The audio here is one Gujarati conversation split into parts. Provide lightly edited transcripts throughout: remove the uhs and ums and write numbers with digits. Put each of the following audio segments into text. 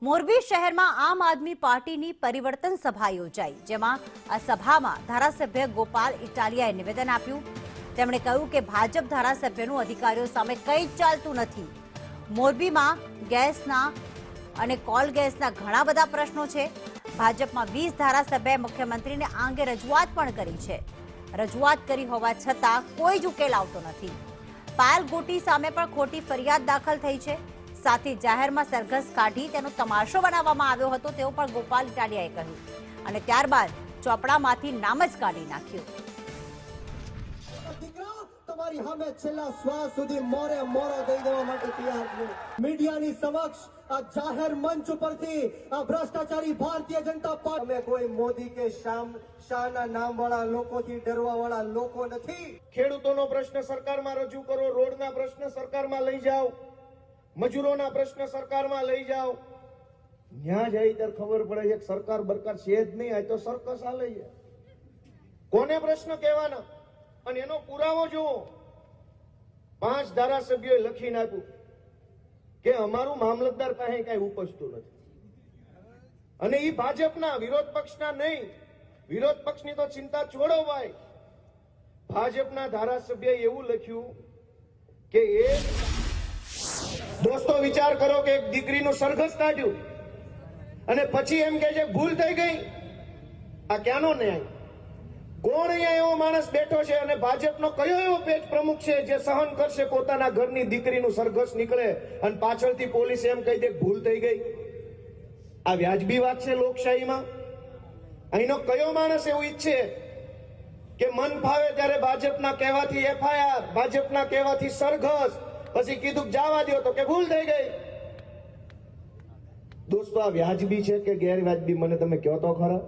મોરબી શહેરમાં આમ આદમી પાર્ટીની પરિવર્તન સભા યોજાઈ, જેમાં આ સભામાં ધારાસભ્ય ગોપાલ ઇટાલિયાએ નિવેદન આપ્યું. તેમણે કહ્યું કે ભાજપ ધારાસભ્યનું અધિકારીઓ સામે કંઈ જ ચાલતું નથી. મોરબીમાં ગેસના અને કોલ ગેસના ઘણા બધા પ્રશ્નો છે. ભાજપમાં 20 ધારાસભ્યએ મુખ્યમંત્રીને આ અંગે રજૂઆત પણ કરી છે. રજૂઆત કરી હોવા છતાં કોઈ જ ઉકેલ આવતો નથી. પાયલ ગોટી સામે પણ ખોટી ફરિયાદ દાખલ થઈ છે. સાથે જાહેરમાં સરઘસ કાઢી તેનો તમાશો બનાવવામાં આવ્યો હતો તેવું પણ ગોપાલ ઇટાલિયાએ કહ્યું, અને ત્યારબાદ ચોપડામાંથી નામ જ કાઢી નાખ્યું. તમારી સામે છેલ્લા શ્વાસ સુધી મોરે મોરો દઈ દેવા માટે તૈયાર છું. મીડિયાની સમક્ષ આ જાહેર મંચ ઉપરથી આ ભ્રષ્ટાચારી ભારતીય જનતા પાર્ટી, અમે કોઈ મોદી કે શાહના નામવાળા લોકોથી ડરવા વાળા લોકો નથી. ખેડૂતોનો પ્રશ્ન સરકારમાં રજૂ કરો, રોડના પ્રશ્ન સરકારમાં લઈ જાઓ, મજૂરોના પ્રશ્ન સરકારમાં લઈ જાઓ. ત્યાં જાય ત્યારે ખબર પડે છે કે સરકાર બરકાર છે જ નહીં, આ તો સરકસ હાલે છે. કોને પ્રશ્ન કહેવાના અને એનો પુરાવો જુઓ. 5 ધારાસભ્યોએ લખીને આપ્યું કે અમારું મામલતદાર પાસે કઈ ઉપજતું નથી, અને એ ભાજપના વિરોધ પક્ષના નહીં. વિરોધ પક્ષની તો ચિંતા છોડો ભાઈ. ભાજપના ધારાસભ્યએ એવું લખ્યું કે દોસ્તો વિચાર કરો કે એક દીકરીનું સરઘસ કાઢ્યું અને પછી એમ કે છે ભૂલ થઈ ગઈ. આ ક્યાંનો ન્યાય? કોણ અહીંયા એવો માણસ બેઠો છે અને ભાજપનો કયો એવો પેજ પ્રમુખ છે જે સહન કરશે પોતાના ઘરની દીકરીનું સરઘસ નીકળે અને પાછળથી પોલીસ એમ કહી દે ભૂલ થઈ ગઈ? આ વ્યાજબી વાત છે લોકશાહીમાં? અહીંનો કયો માણસ એવું ઈચ્છે કે મન ફાવે ત્યારે ભાજપના કહેવાથી એફઆઈઆર, ભાજપના કહેવાથી સરઘસ, પછી કીધું જવા દો તો કે ભૂલ થઈ ગઈ? દોસ્તો, આ વ્યાજબી છે કે ગેરવ્યાજબી? મને તમે કહો તો ખરા.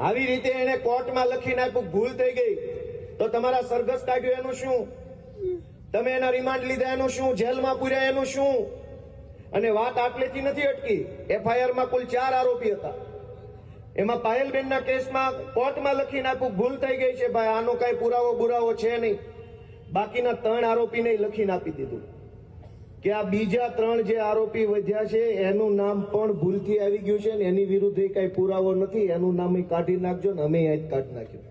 આવી રીતે એને કોર્ટમાં લખીને આપ્યું ભૂલ થઈ ગઈ, તો તમારા સરઘસ કાઢ્યું એનું શું? તમે એના રિમાન્ડ લીધા એનું શું? જેલમાં પૂર્યા એનું શું? અને વાત આટલેથી નથી અટકી. એફઆઈઆરમાં કુલ 4 આરોપી હતા. એમાં પાયલબેનના કેસમાં કોર્ટમાં લખીને આપ્યું ભૂલ થઈ ગઈ છે ભાઈ, આનો કઈ પુરાવો છે નહીં. બાકીના 3 આરોપીને લખીને આપી દીધું કે આ બીજા 3 જે આરોપી વધ્યા છે એનું નામ પણ ભૂલથી આવી ગયું છે ને એની વિરુદ્ધ કઈ પુરાવો નથી, એનું નામ કાઢી નાખજો ને અમે અહીં કાઢી નાખ્યું.